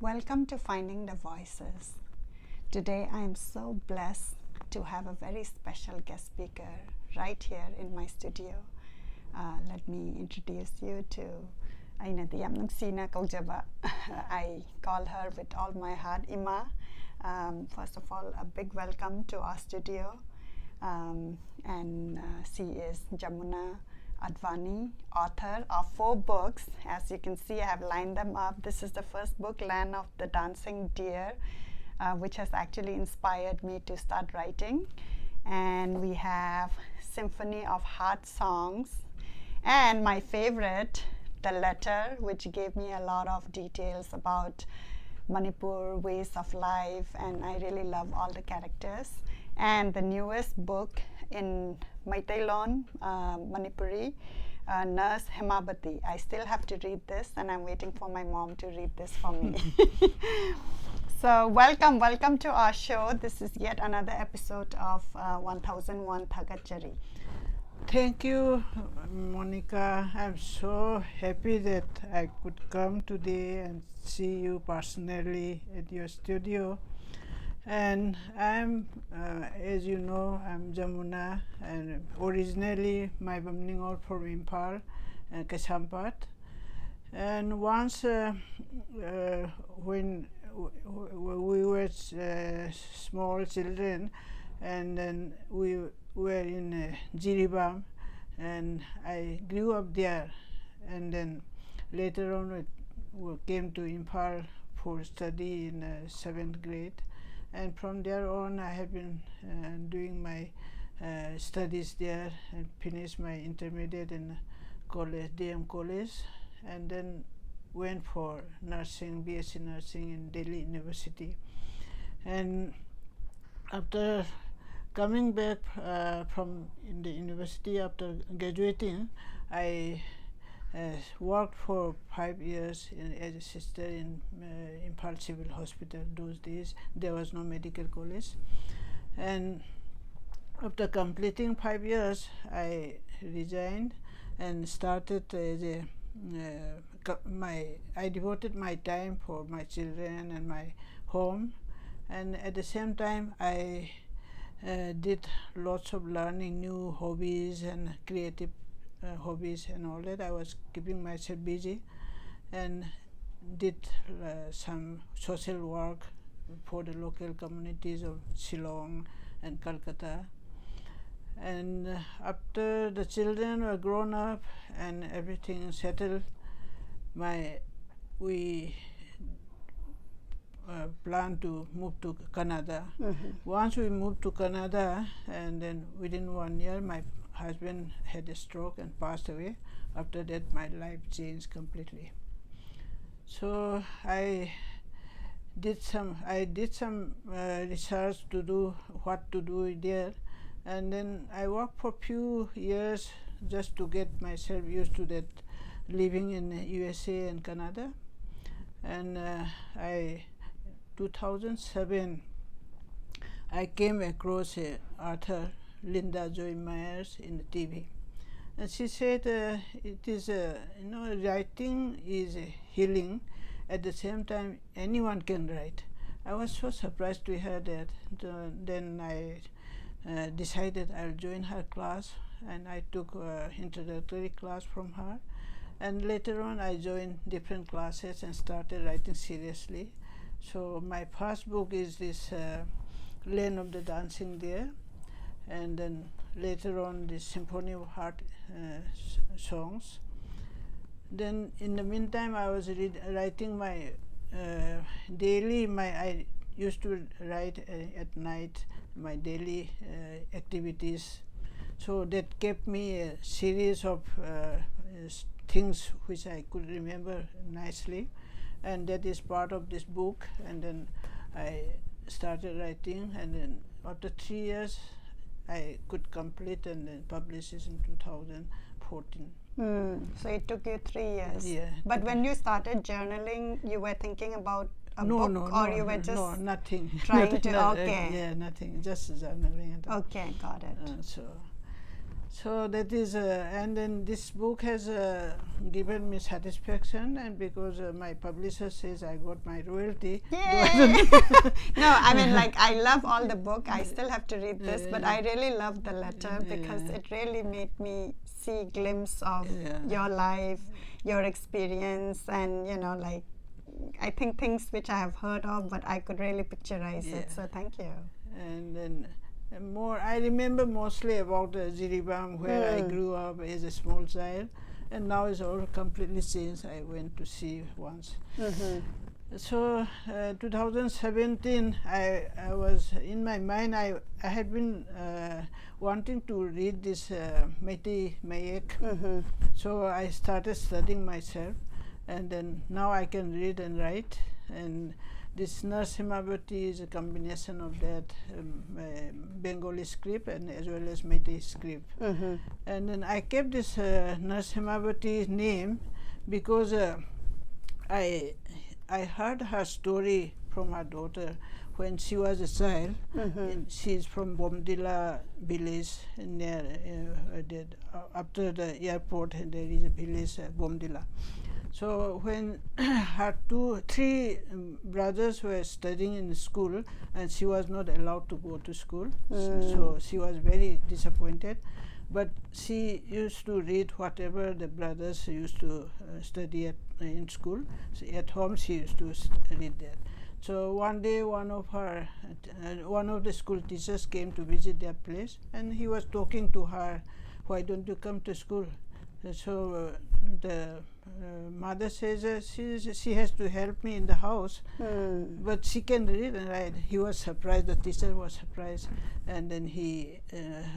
Welcome to Finding the Voices. Today I am so blessed to have a very special guest speaker right here in my studio. Let me introduce you to Ainati Yamnungsina Kaujaba. I call her with all my heart Ima. First of all, a big welcome to our studio. She is Jamuna Advani, author of 4 books. As you can see, I have lined them up. This is the first book, Land of the Dancing Deer, which has actually inspired me to start writing. And we have Symphony of Heart Songs. And my favorite, The Letter, which gave me a lot of details about Manipur, ways of life, and I really love all the characters. And the newest book in Maitailon, Manipuri, Nurse Hemabati. I still have to read this, and I'm waiting for my mom to read this for me. So welcome to our show. This is yet another episode of 1001 Thagatchari. Thank you, Monica. I'm so happy that I could come today and see you personally at your studio. And I'm, as you know, I'm Jamuna, and originally my Bamningol from Impal, Kasampat. And once when we were small children, and then we were in Jiribam, and I grew up there, and then later on we came to Impal for study in 7th grade. And from there on, I have been doing my studies there and finished my intermediate in college, DM college, and then went for nursing, BSc nursing in Delhi University. And after coming back from the university after graduating, I worked for 5 years as a sister in Impal Civil Hospital. Those days there was no medical college, and after completing 5 years, I resigned and started as a I devoted my time for my children and my home, and at the same time I did lots of learning, new hobbies and creative hobbies and all that. I was keeping myself busy and did some social work for the local communities of Shillong and Calcutta. And after the children were grown up and everything settled, we planned to move to Canada. Once we moved to Canada, and then within 1 year my husband had a stroke and passed away. After that, my life changed completely. So I did some research to do what to do there, and then I worked for few years just to get myself used to that living in USA and Canada. And 2007, I came across a author, Linda Joy Myers, in the TV, and she said it is writing is healing. At the same time, anyone can write. I was so surprised to hear that. Then I decided I'll join her class, and I took introductory class from her, and later on I joined different classes and started writing seriously. So my first book is this Land of the Dancing Deer, and then later on the Symphony of Heart songs. Then in the meantime, I was writing my daily, I used to write at night my daily activities. So that kept me a series of things which I could remember nicely, and that is part of this book. And then I started writing, and then after 3 years, I could complete and then publish it in 2014. So it took you 3 years. Yeah. But when you started journaling, you were thinking about a book, or you were just nothing. trying nothing, to, okay. Yeah, nothing, just journaling. Okay, got it. So that is, and then this book has given me satisfaction, and because my publisher says I got my royalty. Yay! No, I mean, like, I love all the book. I still have to read this, but I really love the letter because it really made me see a glimpse of your life, your experience, and, you know, like, I think things which I have heard of, but I could really picturize it. So thank you. And then more, I remember mostly about Jiribam, where I grew up as a small child, and now it's all completely changed. I went to see once. So 2017, I was in my mind. I had been wanting to read this Meitei Mayek. So I started studying myself, and then now I can read and write. And this Narasimhavati is a combination of that Bengali script and as well as Meitei script. And then I kept this Narasimhavati name because I heard her story from her daughter when she was a child. She's from Bomdila village near after the airport. There is a village, Bomdila. So when her three brothers were studying in school and she was not allowed to go to school, so she was very disappointed. But she used to read whatever the brothers used to study in school. So at home she used to read that. So one day one of the school teachers came to visit their place, and he was talking to her, "Why don't you come to school?" So the mother says she has to help me in the house, but she can read and write. He was surprised, the teacher was surprised, and then he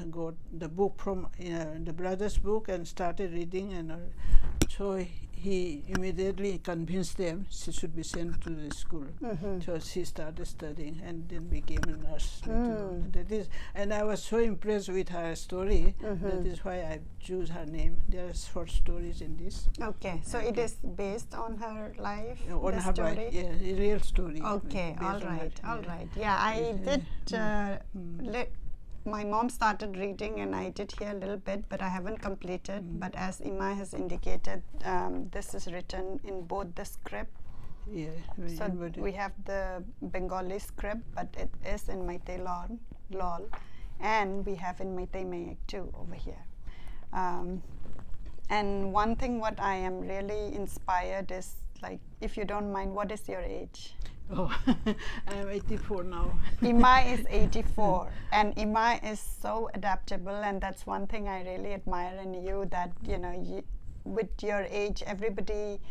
got the book from the brother's book and started reading, and so he immediately convinced them she should be sent to the school. So she started studying and then became a nurse. That is, and I was so impressed with her story. That is why I choose her name. There are short stories in this. Okay, so it is based on her life, on the her story? life, yeah, a real story. Okay, all right. Yeah, I did. My mom started reading and I did hear a little bit, but I haven't completed. But as Ima has indicated, this is written in both the script. Yeah, so we have the Bengali script, but it is in Meitei Lol, and we have in Meitei Mayek too over here. And one thing what I am really inspired is, like, if you don't mind, what is your age? Oh, I'm 84 now. Ima is 84, and Ima is so adaptable, and that's one thing I really admire in you, that, you know, with your age, everybody,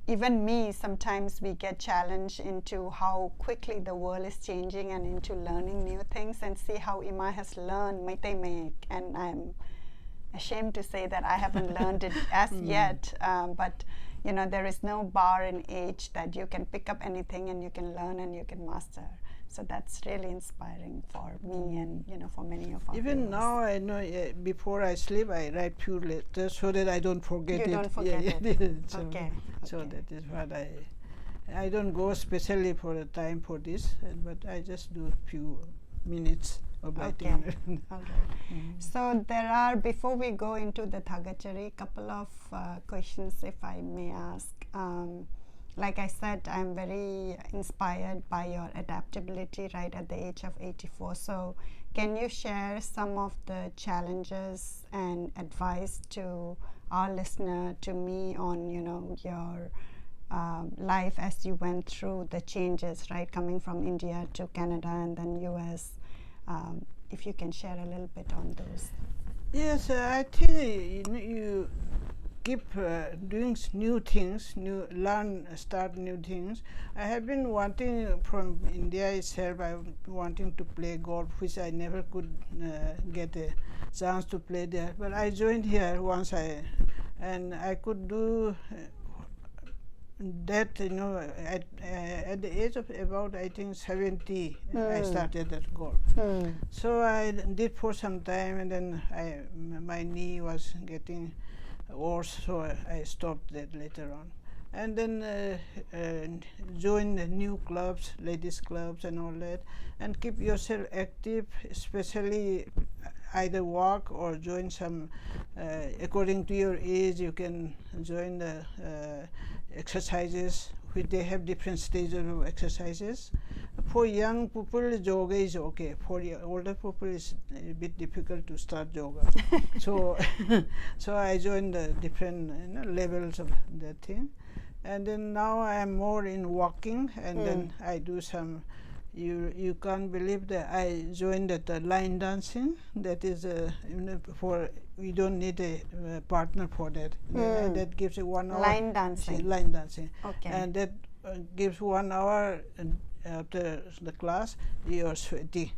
even me, sometimes we get challenged into how quickly the world is changing and into learning new things, and see how Ima has learned Meitei Mayek, and I'm ashamed to say that I haven't learned it as yet, but you know, there is no bar in age that you can pick up anything and you can learn and you can master. So that's really inspiring for me and, you know, for many of our Even viewers. now, I know before I sleep, I write few letters so that I don't forget it. You don't forget it. So, Okay. So that is what I don't go specially for a time for this, but I just do a few minutes of writing. Okay. All right. So there are, before we go into the Thagatchari, couple of questions, if I may ask. Like I said, I'm very inspired by your adaptability right at the age of 84. So can you share some of the challenges and advice to our listener, to me, on, you know, your life as you went through the changes, right, coming from India to Canada and then US? If you can share a little bit on those. Yes, I think you keep doing new things, start new things. I have been wanting from India itself, I'm wanting to play golf, which I never could get a chance to play there. But I joined here once, and I could do that, you know, at the age of about, I think, 70, I started that golf. So I did for some time, and then my knee was getting worse, so I stopped that later on. And then join the new clubs, ladies clubs and all that, and keep yourself active. Especially, either walk or join some, according to your age, you can join the exercises, which they have different stages of exercises. For young people, yoga is okay. For older people, it's a bit difficult to start yoga. So, so I joined the different levels of the thing, and then now I am more in walking, and then I do some. You can't believe that I joined that line dancing. That is for we don't need a partner for that. That gives you 1 hour. Line dancing. Line dancing. Okay. And that gives 1 hour. After the class, you are sweaty.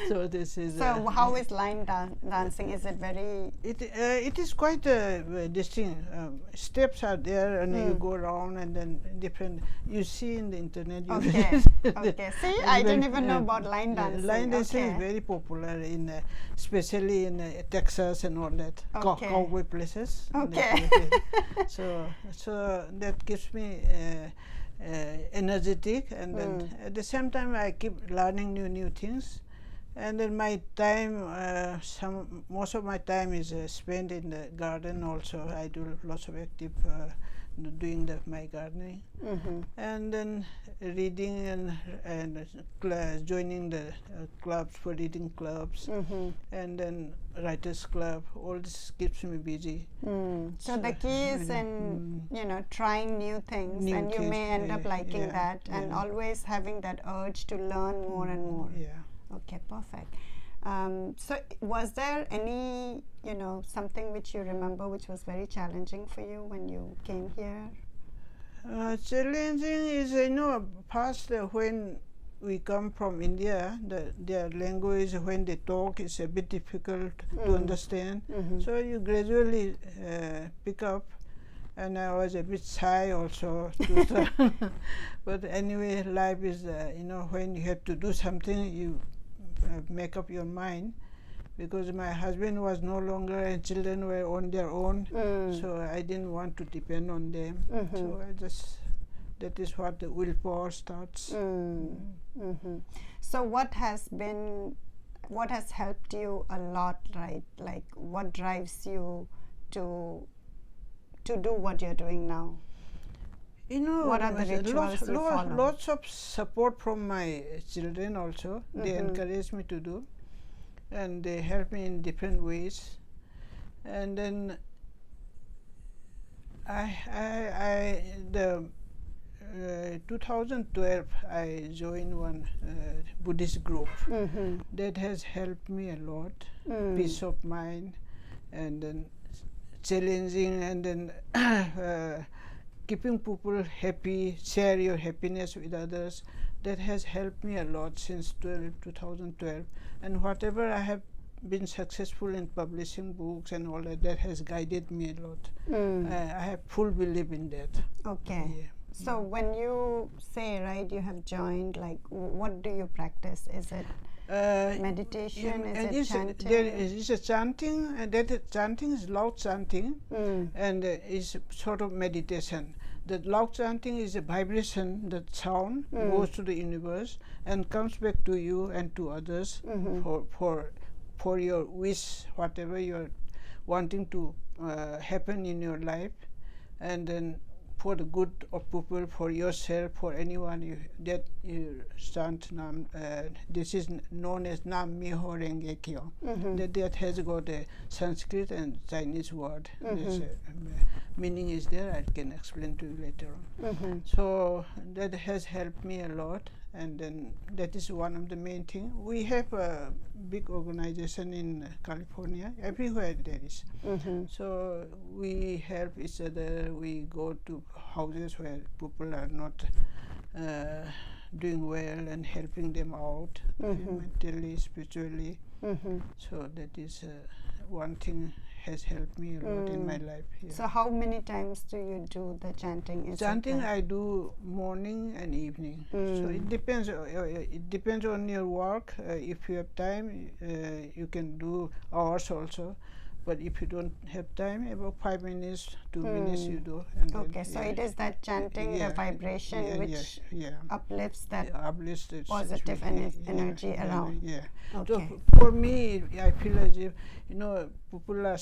So this is. So how is line dancing? Is it very? It is quite distinct. Steps are there, and you go around, and then different. You see in the internet. Okay. Okay. See, I didn't even know about line dancing. Line dancing is very popular in, especially in Texas and all that cowboy places. Okay. So that gives me. Energetic, and then at the same time I keep learning new things, and then my time most of my time is spent in the garden. Also I do lots of active doing my gardening, and then reading and joining the clubs for reading clubs, and then writers club. All this keeps me busy. So the key is in trying new things, and you may end up liking that, and always having that urge to learn more and more. Okay, perfect. So was there any something which you remember which was very challenging for you when you came here? Challenging is past when we come from India, their language when they talk is a bit difficult to understand. So you gradually pick up, and I was a bit shy also to start. But anyway, life is when you have to do something, you make up your mind, because my husband was no longer and children were on their own, so I didn't want to depend on them. So I just, that is what the willpower starts. So what has helped you a lot, right? Like what drives you to do what you're doing now? What are the rituals you follow? Lots of support from my children also. They encourage me to do, and they help me in different ways. And then the 2012 I joined one Buddhist group that has helped me a lot. Peace of mind, and then challenging, and then keeping people happy, share your happiness with others. That has helped me a lot since 2012. And whatever I have been successful in publishing books and all that has guided me a lot. I have full belief in that. Okay. Yeah. So when you say, right, you have joined, like what do you practice? Is it meditation? Is it chanting? There is a chanting, and that chanting is loud chanting, and is sort of meditation. The loud chanting is a vibration, that sound goes to the universe and comes back to you and to others for your wish, whatever you're wanting to happen in your life, and then for the good of people, for yourself, for anyone that you chant Nam. This is known as Nam Myoho Renge Kyo. That has got a Sanskrit and Chinese word. Meaning is there. I can explain to you later on. So that has helped me a lot, and then that is one of the main things. We have a big organization in California. Everywhere there is. So we help each other. We go to houses where people are not doing well and helping them out mentally, spiritually. So that is one thing has helped me a lot in my life. Yeah. So how many times do you do the chanting? Chanting I do morning and evening. So it depends. It depends on your work. If you have time, you can do hours also. but if you don't have time, about 5 minutes, 2 minutes you do. And okay, so it is that chanting, the vibration, which uplifts that uplifts the positive energy around. Okay. So for me, I feel as if, people are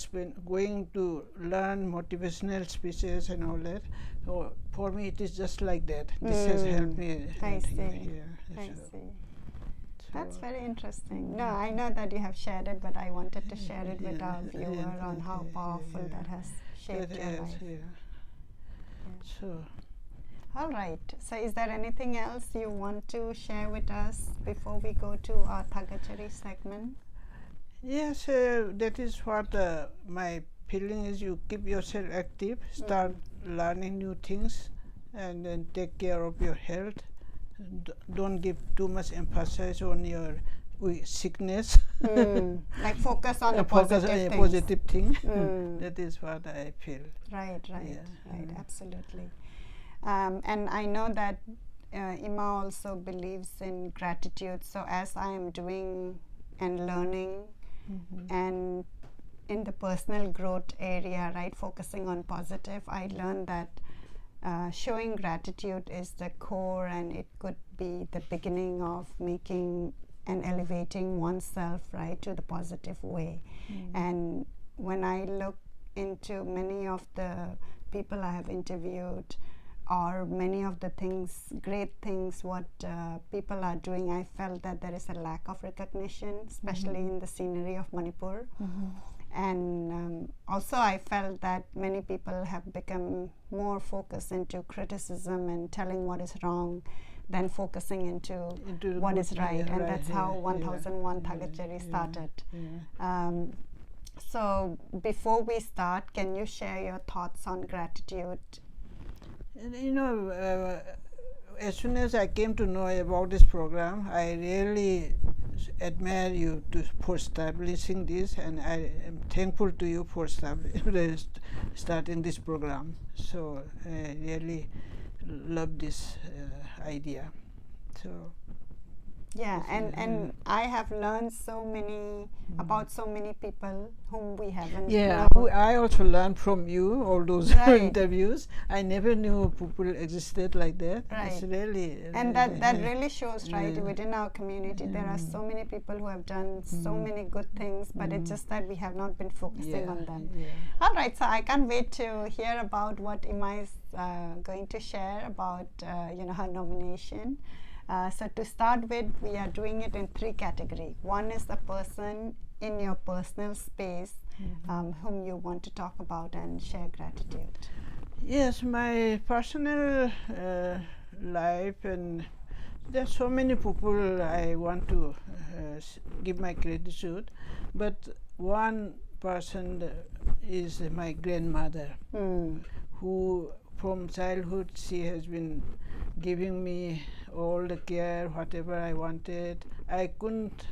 going to learn motivational speeches and all that. So for me, it is just like that. This has helped me. I see. I see. That's very interesting. No, I know that you have shared it, but I wanted to share it with our viewer on how powerful that has shaped your life. So, all right. So is there anything else you want to share with us before we go to our Thagatchari segment? Yes, that is what my feeling is. You keep yourself active, start learning new things, and then take care of your health. Don't give too much emphasis on your sickness. Like focus on the positive thing. That is what I feel. Right, absolutely. And I know that Ima also believes in gratitude. So as I am doing and learning and in the personal growth area, right, focusing on positive, I learned that showing gratitude is the core, and it could be the beginning of making and elevating oneself, right, to the positive way. And when I look into many of the people I have interviewed, or many of the great things what people are doing, I felt that there is a lack of recognition, especially in the scenery of Manipur. And also I felt that many people have become more focused into criticism and telling what is wrong than focusing into what is right. And that's how 1001 Thagatchari started. So before we start, can you share your thoughts on gratitude? As soon as I came to know about this program, I really admire you for establishing this, and I am thankful to you for starting this program. So I really love this idea. So and I have learned so many about so many people whom we haven't I also learned from you all those interviews. I never knew people existed like that. It's really and that really shows within our community there are so many people who have done so many good things, but it's just that we have not been focusing on them. All right, so I can't wait to hear about what Ima is going to share about her nomination. So to start with, we are doing it in 3 categories. One is the person in your personal space whom you want to talk about and share gratitude. Yes, my personal life, and there are so many people I want to give my gratitude, but one person is my grandmother, who from childhood she has been giving me all the care, whatever I wanted. I couldn't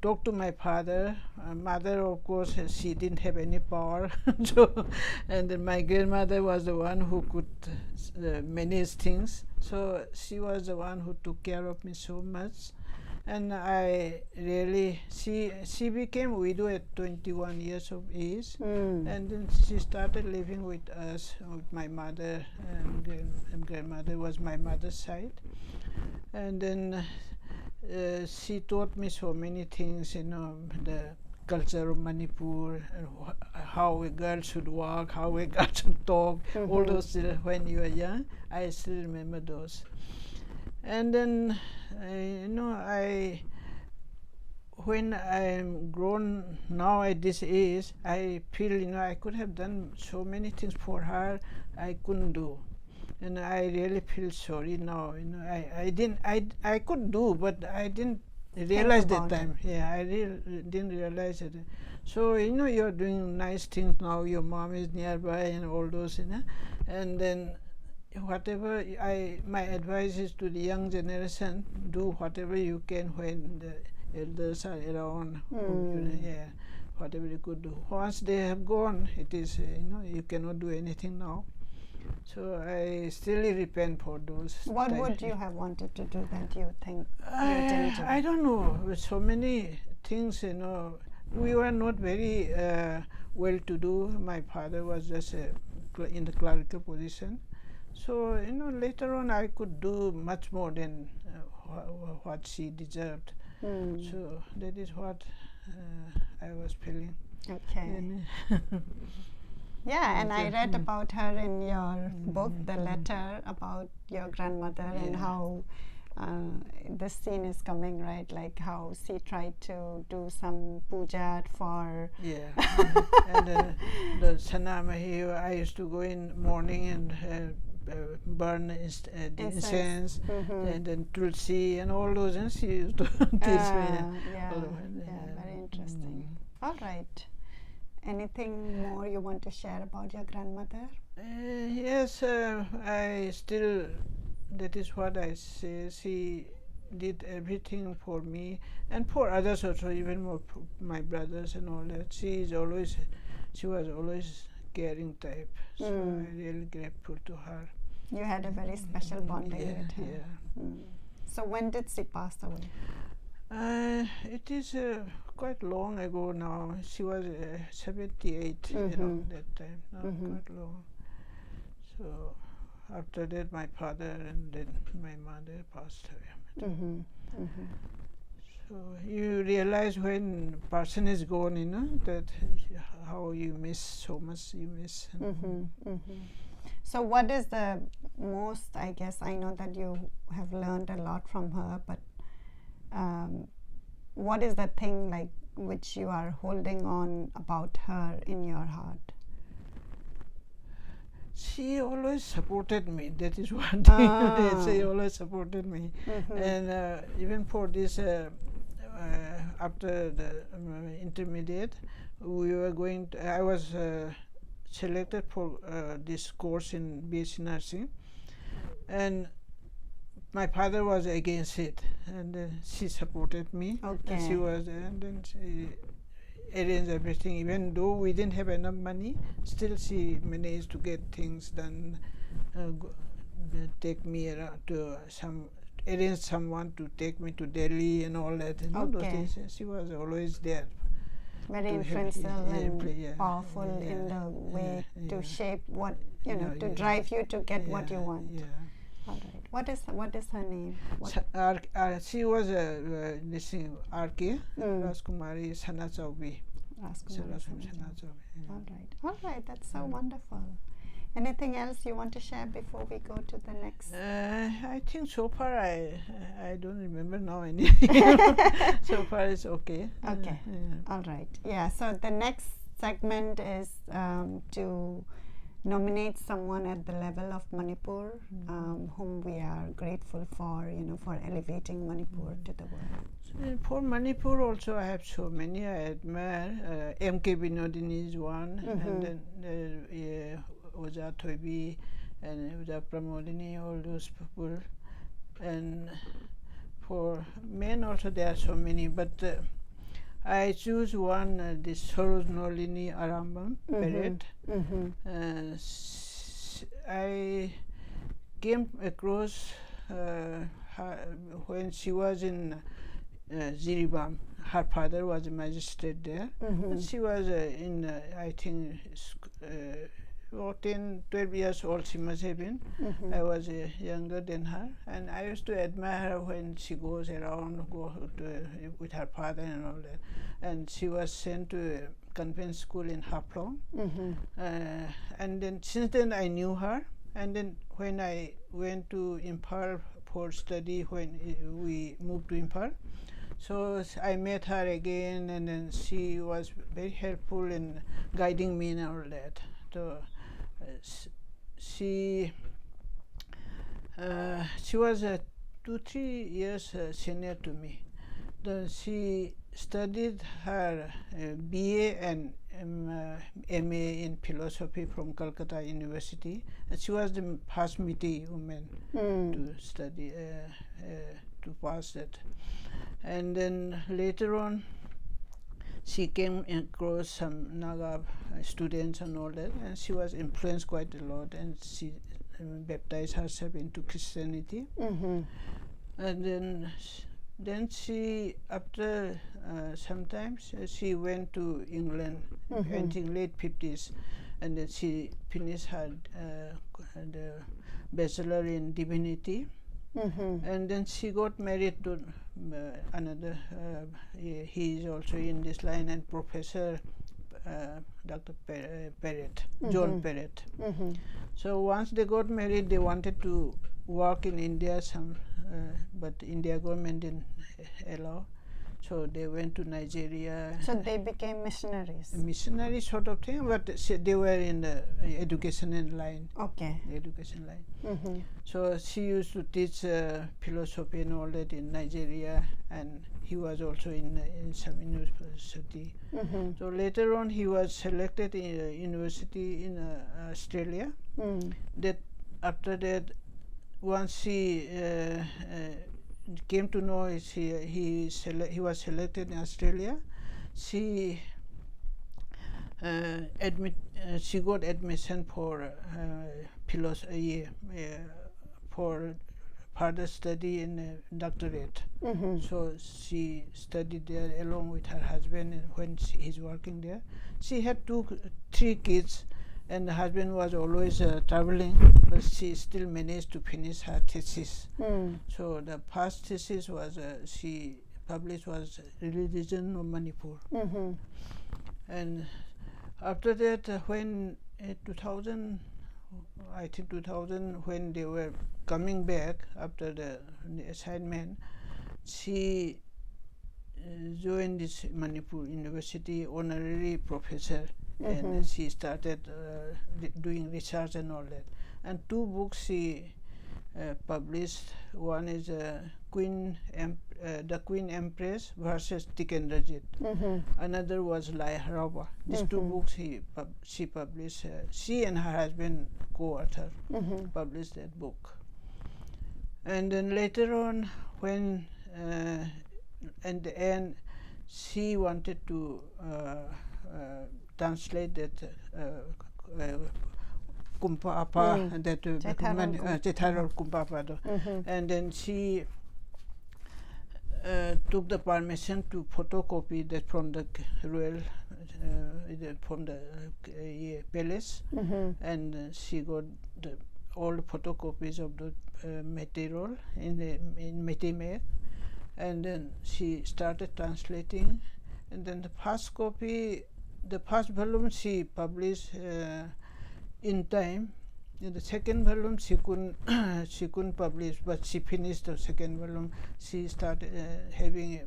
talk to my father. Mother, of course, she didn't have any power. And then my grandmother was the one who could manage things. So she was the one who took care of me so much. And I really, she became widow at 21 years of age, and then she started living with us, with my mother, and grandmother was my mother's side. And then she taught me so many things, the culture of Manipur, how a girl should walk, how a girl should talk, all those when you were young. I still remember those. And then, when I'm grown now at this age, I feel, I could have done so many things for her I couldn't do. And I really feel sorry now. I could do, but I didn't realize that time. I really didn't realize it. So, you're doing nice things now, your mom is nearby and all those, and then whatever my advice is to the young generation, do whatever you can when the elders are around. Whatever you could do. Once they have gone, it is you cannot do anything now. So I still repent for those. What would you have wanted to do that you think you didn't do? I don't know. With so many things, we were not very well-to-do. My father was just in the clerical position. So, later on I could do much more than what she deserved. So that is what I was feeling. Okay. Yeah, and I read about her in your book, the letter about your grandmother, and how this scene is coming, right? Like how she tried to do some puja for... Yeah. And the Sanamahi, I used to go in morning and burn incense, and then tulsi and all those, and she used to teach me. Yeah, very interesting. All right. Anything more you want to share about your grandmother? Yes, I still, that is what I say, she did everything for me and for others also, even more my brothers and all that. She was always caring type, so I'm really grateful to her. You had a very special bonding with her. Yeah. So when did she pass away? It is quite long ago now. She was 78 that time, quite long. So after that my father and then my mother passed away. So you realize when person is gone, that how you miss so much, you miss. So what is the most, I guess, I know that you have learned a lot from her, but what is the thing like which you are holding on about her in your heart? She always supported me. That is one thing. She always supported me. And even for this, after the intermediate, I was selected for this course in BSc Nursing. And my father was against it, and she supported me. Okay. And then she arranged everything. Even though we didn't have enough money, still she managed to get things done. Take me around to arrange someone to take me to Delhi and all that. Those things. She was always there. Very influential and powerful in the way to shape what to drive you to get what you want. Yeah. All right. What is her name? She was R.K. Rajkumari Sanachaubi. All right. That's so wonderful. Anything else you want to share before we go to the next? I think so far I don't remember now anything. So far it's okay. Okay. All right. Yeah. So the next segment is to nominate someone at the level of Manipur, whom we are grateful for, for elevating Manipur to the world. So for Manipur also I have so many I admire. M.K. Binodini is one, and then Oja Thoibi and Oja Pramodini, all those people. And for men also there are so many, but I choose one, this Soros Nolini Arambam, parent. I came across her when she was in Jiribam. Her father was a magistrate there. And she was I think, 10, 12 years old she must have been. I was younger than her, and I used to admire her when she goes around with her father and all that. And she was sent to a convent school in Haplong. And then since then I knew her. And then when I went to Imphal for study, when we moved to Imphal, so I met her again, and then she was very helpful in guiding me and all that. So she was 2-3 years senior to me. She studied her BA and MA in philosophy from Calcutta University, and she was the first Meitei woman to study to pass that. And then later on, she came across some Naga students and all that, and she was influenced quite a lot, and she baptized herself into Christianity. And then then she, after sometimes, she went to England, I think late 50s, and then she finished her the bachelor in divinity, and then she got married to another. He is also in this line, and Professor Dr. Perrett, John Perrett. So once they got married, they wanted to work in India, but India government didn't allow. So they went to Nigeria. So they became missionaries. Missionary sort of thing, but they were in the educational line. Okay. Education line. So she used to teach philosophy and all that in Nigeria, and he was also in some university. So later on, he was selected in a university in Australia. That after that, once he came to know he was selected in Australia, she she got admission for philosophy, for further study in doctorate. So she studied there along with her husband when he's working there. She had 3 kids, and the husband was always traveling, but she still managed to finish her thesis. So the first thesis was she published was Religion of Manipur. And after that, when 2000, I think 2000, when they were coming back after the assignment, she joined this Manipur University honorary professor, and she started doing research and all that. And 2 books she published. One is the Queen Empress versus Tikendrajit. Another was Lai Haraba. These 2 books she published. She and her husband, co-author, published that book. And then later on, when at the end, she wanted to translate that Kumpapa, that Chetharol Kumpapa, and then she took the permission to photocopy that from the royal, from the palace, and she got all the photocopies of the material in Metimeh, and then she started translating, and then the first copy, the first volume she published in time. In the second volume she couldn't publish, but she finished the second volume. She started having a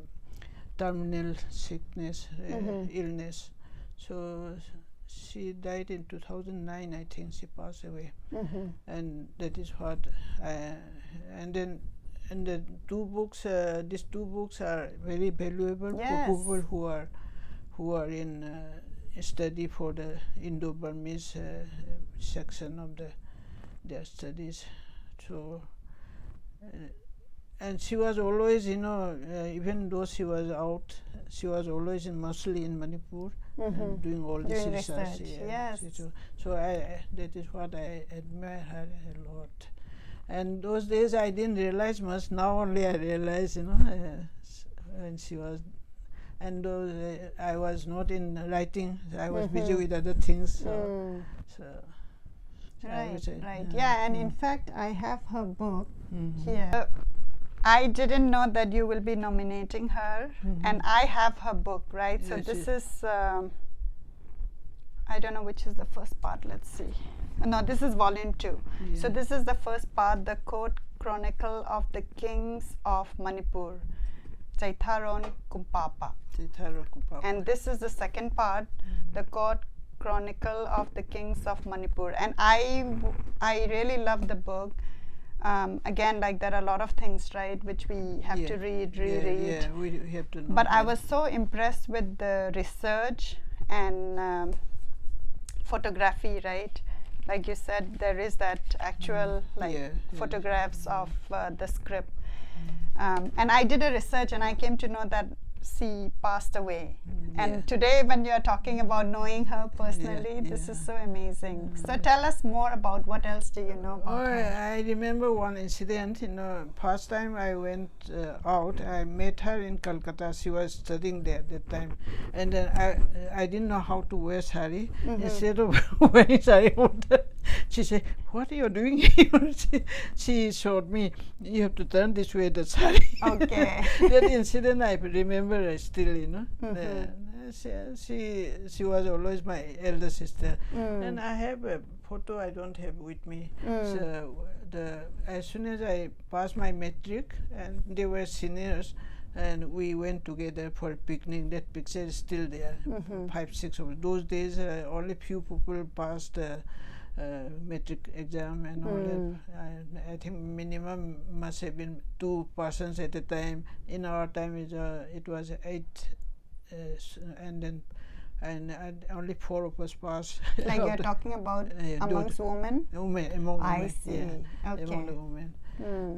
terminal sickness, illness. So she died in 2009, I think. She passed away, and that is what. And then, and the 2 books. These 2 books are very valuable for people who are in study for the Indo-Burmese section of their studies. So, and she was always, even though she was out, she was always mostly in Manipur, doing all this research. So that is what I admire her a lot. And those days I didn't realize much. Now only I realize, when she was. And I was not in writing. I was busy with other things. Right. Yeah, and in fact, I have her book here. I didn't know that you will be nominating her, and I have her book, right? So this is, I don't know which is the first part. Let's see. No, this is volume 2. So this is the first part, the Court Chronicle of the Kings of Manipur, Chaitharon Kumpapa. And this is the second part, the Court Chronicle of the Kings of Manipur. And I really love the book. Again, like there are a lot of things, right, which we have to read. We have to know. But I was so impressed with the research and photography, right? Like you said, there is that actual photographs of the script. And I did a research, and I came to know that she passed away. Yeah. And today, when you're talking about knowing her personally, this is so amazing. So tell us more about what else do you know about her? I remember one incident. First time I went out, I met her in Calcutta. She was studying there at that time, and then I didn't know how to wear sari. Instead of wearing sari, she said, "What are you doing here?" she showed me, "You have to turn this way, the sari." Okay. That incident I remember still. She was always my elder sister, and I have a photo I don't have with me. So as soon as I passed my matric, and they were seniors, and we went together for a picnic. That picture is still there. 5, 6 of those days. Only few people passed matric exam and all that. I think minimum must have been 2 persons at a time. In our time, it was 8. And then only 4 of us passed. Like you're talking about amongst women? Among I women, see. yeah, Okay. among the women.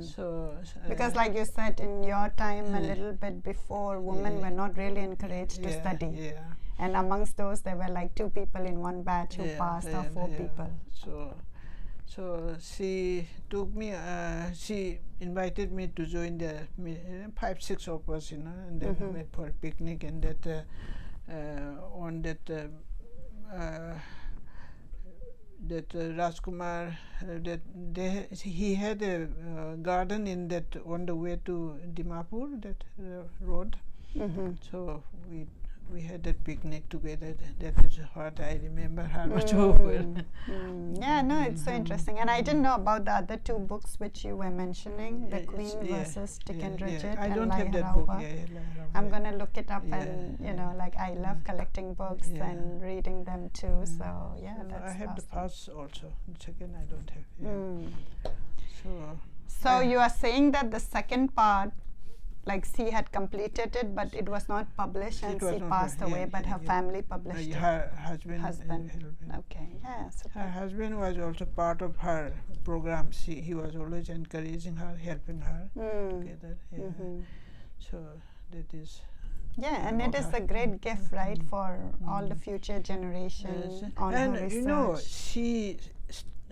So because like you said, in your time a little bit before, women were not really encouraged to study. Yeah. And amongst those, there were like 2 people in one batch who passed, or 4 people. So she took me. She invited me to join the 5, 6 of us, and then went for a picnic. And that on that Rajkumar, he had a garden in that on the way to Dimapur, that road. So we had that picnic together. That is what I remember her much well. Yeah, no, it's so interesting. And I didn't know about the other 2 books which you were mentioning, The Queen versus Tikendrajit I and don't have that book. I'm going to look it up, and like I love collecting books and reading them too. So that's I have awesome. the first also. The second I don't have. So you are saying that the second part, like she had completed it, but it was not published, and she passed away, but her family published it. Her husband. Okay, yeah. Her husband was also part of her program. He was always encouraging her, helping her together. So that is. Yeah, and it is a great gift, right, for all the future generations on her research. She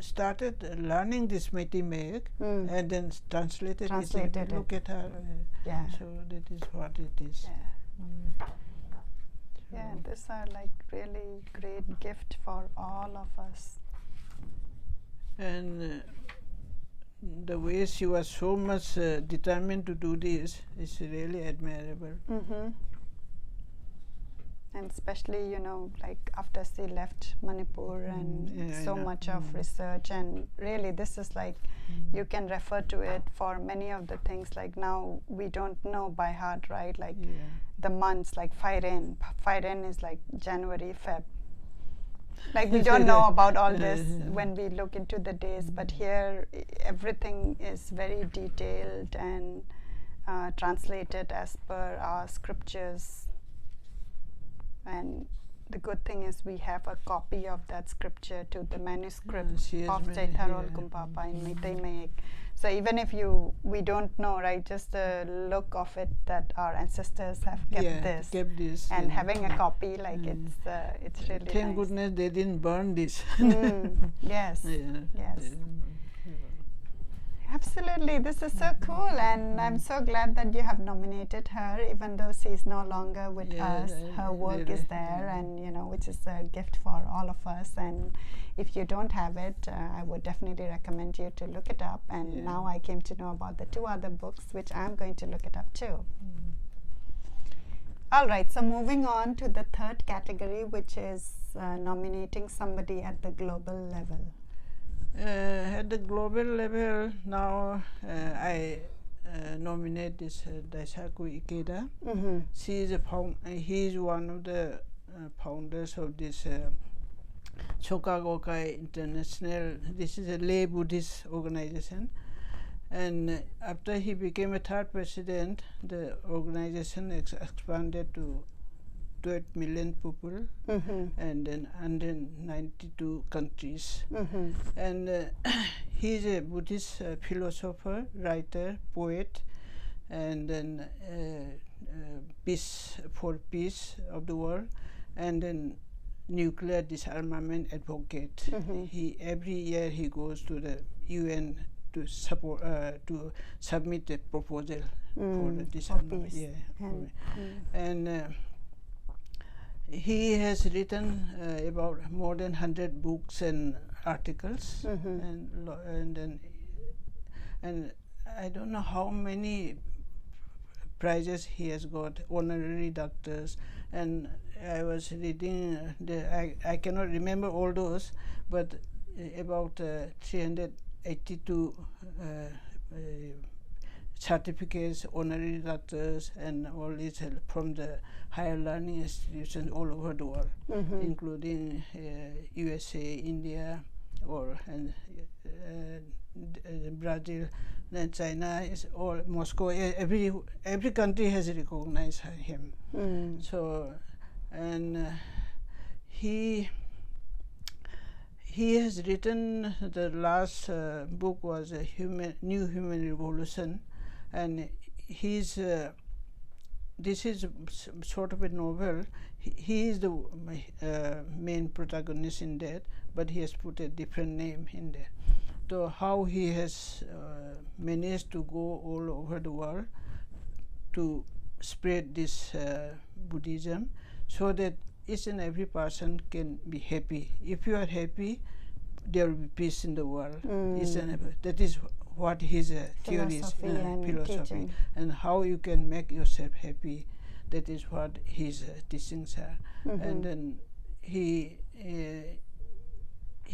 started learning this Meitei and then translated it. Look at her. So that is what it is. Yeah, these are like really great gift for all of us. And the way she was so much determined to do this is really admirable. And especially, like after she left Manipur and so much of research, and really this is like, you can refer to it for many of the things, like now we don't know by heart, right? Like the months, like Fairen is like January, Feb. Like we don't know about all this when we look into the days, but here everything is very detailed and translated as per our scriptures. And the good thing is we have a copy of that scripture to the manuscript of Chaitharol Kumpapa in Meitei Mayek. So even if we don't know, right, just the look of it that our ancestors have kept this, and having a copy, like it's really thank nice. goodness they didn't burn this. Yes. Absolutely, this is so cool, and I'm so glad that you have nominated her, even though she's no longer with us. Her work is there, and which is a gift for all of us. And if you don't have it, I would definitely recommend you to look it up. And now I came to know about the 2 other books, which I'm going to look it up too. All right, so moving on to the 3rd category, which is nominating somebody at the global level. At the global level, now I nominate this Daisaku Ikeda. He is one of the founders of this Shokagokai International. This is a lay Buddhist organization. And after he became a 3rd president, the organization expanded to 12 million people and then 192 countries. And he is a Buddhist philosopher, writer, poet, and then peace of the world, and then nuclear disarmament advocate. He every year he goes to the UN to support to submit a proposal for the disarmament. And he has written about more than 100 books and articles, and I don't know how many prizes he has got, honorary doctors, and I was reading I cannot remember all those, but about 382 certificates, honorary doctors, and all this from the higher learning institutions all over the world, including USA, India, Brazil, then China, is all Moscow. Every country has recognized him. So, and he has written, the last book was a New Human Revolution, and he's this is sort of a novel. He is the main protagonist in that, but he has put a different name in there. So how he has managed to go all over the world to spread this Buddhism, so that each and every person can be happy. If you are happy, there will be peace in the world. That is what his theory is, philosophy, and how you can make yourself happy. That is what his teachings are. And then he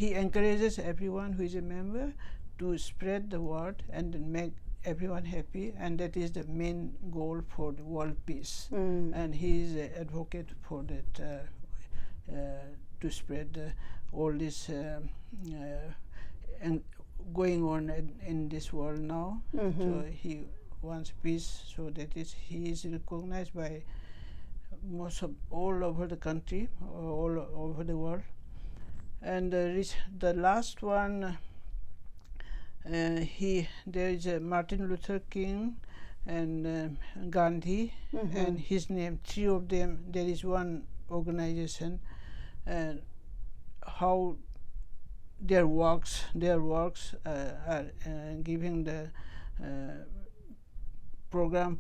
encourages everyone who is a member to spread the word and then make everyone happy, and that is the main goal for the world peace. And he is an advocate for that, to spread all this and going on in this world now. So he wants peace, so that he is recognized by most of all over the country, all over the world. And the last one, there is Martin Luther King and Gandhi, and his name, three of them. There is one organization, and how their works are giving the program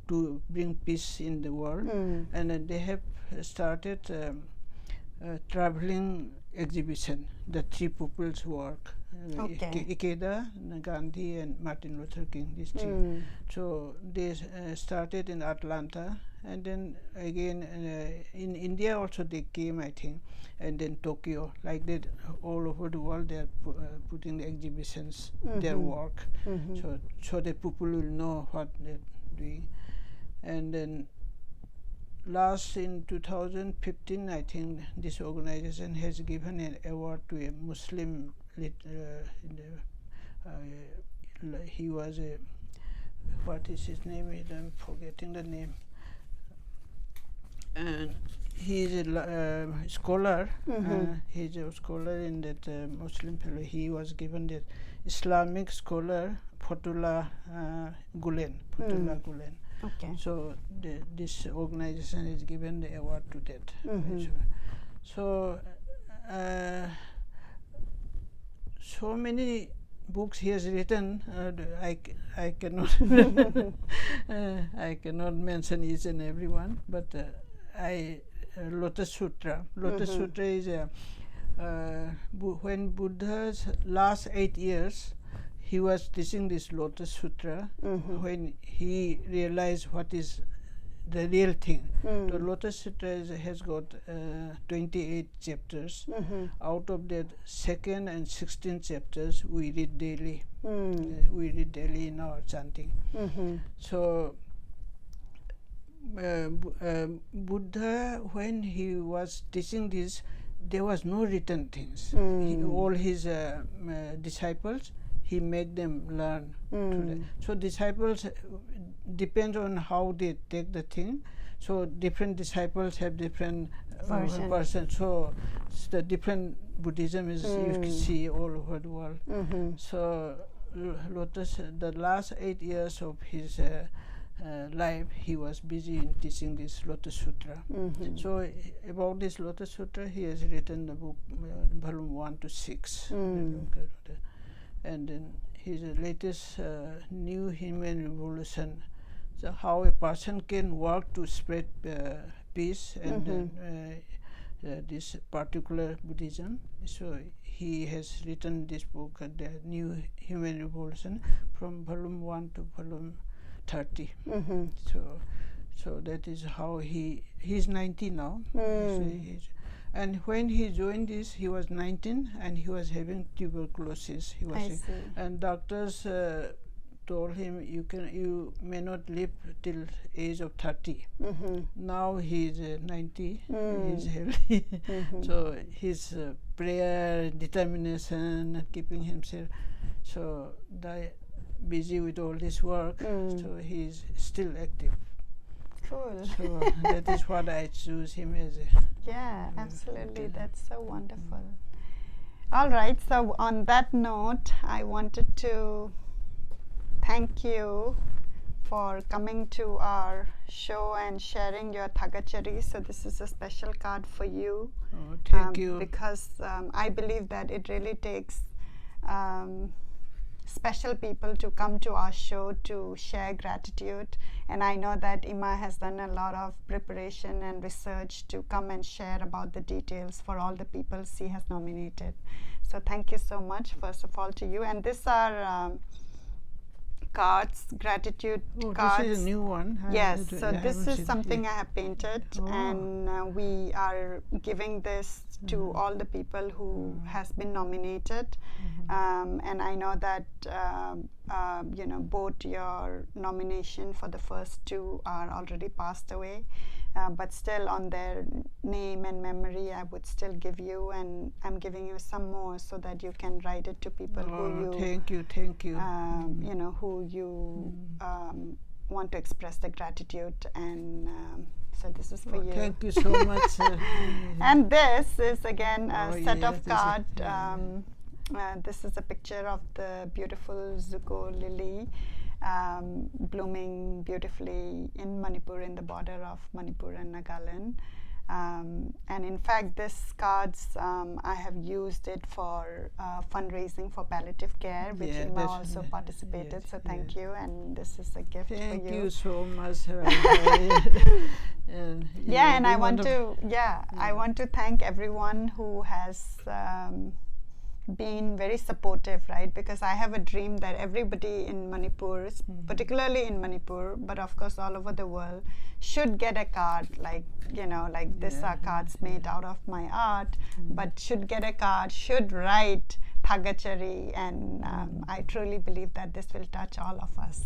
to bring peace in the world, and they have started traveling exhibition, the three people's work, Ikeda, Gandhi, and Martin Luther King, these three. So they started in Atlanta, and then again in India also they came, I think, and then Tokyo, like that. All over the world they are putting the exhibitions, their work, so that people will know what they're doing. And then last in 2015, I think this organization has given an award to a Muslim he was a, what is his name? I'm forgetting the name. And he is a scholar. He's a scholar in that Muslim fellow. He was given the Islamic scholar Fethullah Gulen. Okay. So this organization is given the award to that. So so many books he has written. I cannot I cannot mention each and every one, but Lotus Sutra. Lotus Sutra is when Buddha's last 8 years, he was teaching this Lotus Sutra, when he realized what is the real thing. The Lotus Sutra has got 28 chapters. Out of that, 2nd and 16th chapters we read daily. We read daily in our chanting. So Buddha, when he was teaching this, there was no written things. All his disciples, he made them learn. So disciples depend on how they take the thing. So different disciples have different versions. So the different Buddhism is you can see all over the world. So Lotus, the last 8 years of his life, he was busy in teaching this Lotus Sutra. Mm-hmm. So about this Lotus Sutra, he has written the book, volume 1 to 6. And then his latest New Human Revolution, so how a person can work to spread peace and this particular Buddhism. So he has written this book, The New Human Revolution, from volume 1 to volume 30. Mm-hmm. So that is how he's 90 now. And when he joined this, he was 19 and he was having tuberculosis. He was I sick. see. And doctors told him, you may not live till age of 30. Mm-hmm. Now he's 90. He's healthy. So his prayer, determination, keeping himself so busy with all this work, so he's still active. Cool. So that is what I choose him as a. Yeah, absolutely. That's so wonderful. All right. So on that note, I wanted to thank you for coming to our show and sharing your Thagatchari. So this is a special card for you. Oh, thank you. Because I believe that it really takes special people to come to our show to share gratitude, and I know that Ima has done a lot of preparation and research to come and share about the details for all the people she has nominated. So thank you so much, first of all, to you. And these are cards, gratitude cards. This is a new one. Yes, so this is something I have painted, and we are giving this to all the people who has been nominated. And I know that both your nomination for the first two are already passed away, but still on their name and memory I would still give you, and I'm giving you some more so that you can write it to people who you thank you who you want to express the gratitude, and so this is for you. Thank you so much. And this is again a set of cards. This is a picture of the beautiful Zuko lily blooming beautifully in Manipur, in the border of Manipur and Nagaland. And in fact, this cards I have used it for fundraising for palliative care, which Ima also participated. So thank you, and this is a gift for you. Thank you so much. And I want to thank everyone who has been very supportive, right? Because I have a dream that everybody in Manipur, particularly in Manipur, but of course all over the world, should get a card like these are cards made out of my art, but should get a card, should write Thagatchari, and I truly believe that this will touch all of us.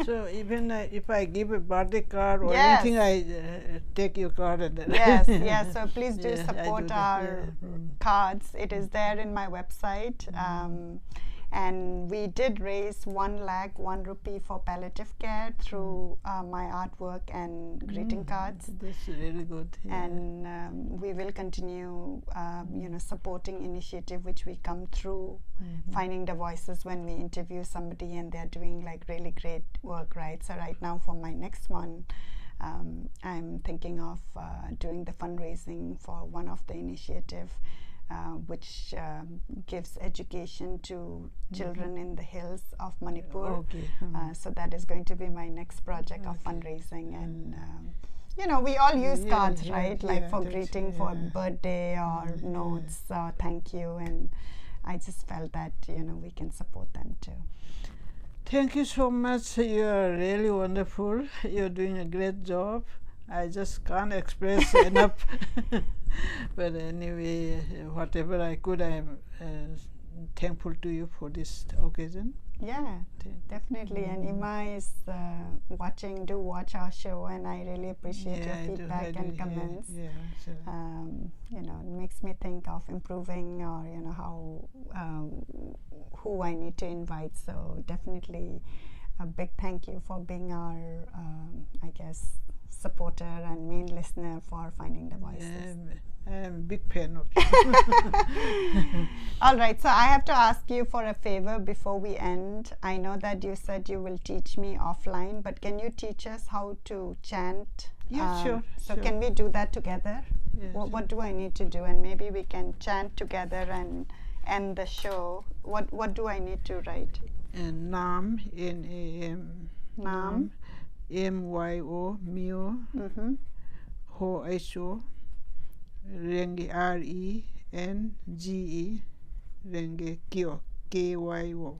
So even if I give a birthday card or anything, I take your card and then yes. So please do support our cards. It is there in my website. And we did raise 1 lakh 1 rupee for palliative care through my artwork and greeting cards. That's really good. And we will continue, supporting initiative which we come through Finding the Voices when we interview somebody and they're doing like really great work, right? So right now for my next one, I'm thinking of doing the fundraising for one of the initiative. Which gives education to children in the hills of Manipur. So that is going to be my next project of fundraising. And we all use cards, right? Like for greeting, for birthday or notes or thank you. And I just felt that we can support them too. Thank you so much. You are really wonderful. You're doing a great job. I just can't express enough. But anyway, whatever I could, I am thankful to you for this occasion. Yeah, definitely. And Ima is watching. Do watch our show, and I really appreciate your feedback and comments. It makes me think of improving, or how who I need to invite. So definitely, a big thank you for being our, supporter and main listener for Finding the Voices. I'm a big fan of you. All right, so I have to ask you for a favor before we end. I know that you said you will teach me offline, but can you teach us how to chant? Yeah, sure. So sure. can we do that together? Yes. What do I need to do? And maybe we can chant together and end the show. What do I need to write? And Nam, N-A-M. Nam. M-Y-O, Myo. Mm-hmm. Ho, H-O. Renge, R-E-N-G-E. Renge, Kyo, K-Y-O.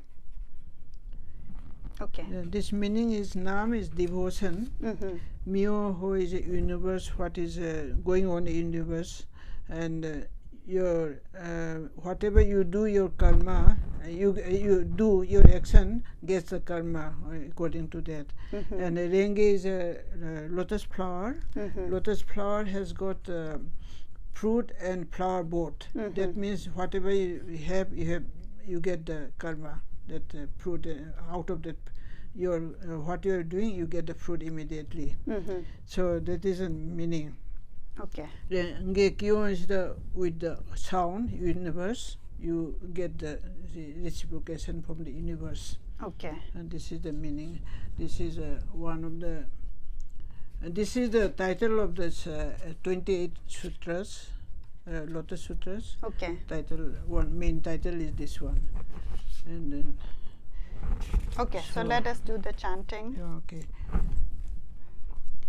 Okay. This meaning is Nam is devotion. Mm-hmm. Myo Ho is a universe, what is going on in the universe, and your whatever you do, your karma, you do your action gets the karma according to that. Mm-hmm. And Renge is a lotus flower. Mm-hmm. Lotus flower has got fruit and flower both. Mm-hmm. That means whatever you get the karma, that fruit out of that. Your what you are doing, you get the fruit immediately. Mm-hmm. So that is a meaning. Okay. Ngekyo is with the sound universe, you get the reciprocation from the universe. Okay. And this is the meaning. This is one of the. This is the title of this 28 sutras, Lotus Sutras. Okay. Main title is this one, and then. Okay, so let us do the chanting. Yeah, okay.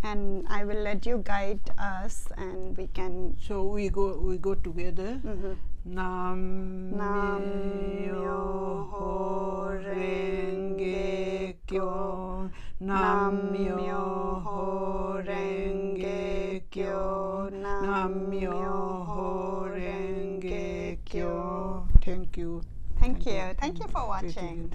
And I will let you guide us, and we can. So we go together. Mm-hmm. Nam myo ho renge kyo. Nam myo ho renge kyo. Nam myo ho renge kyo. Thank you. Thank you for watching.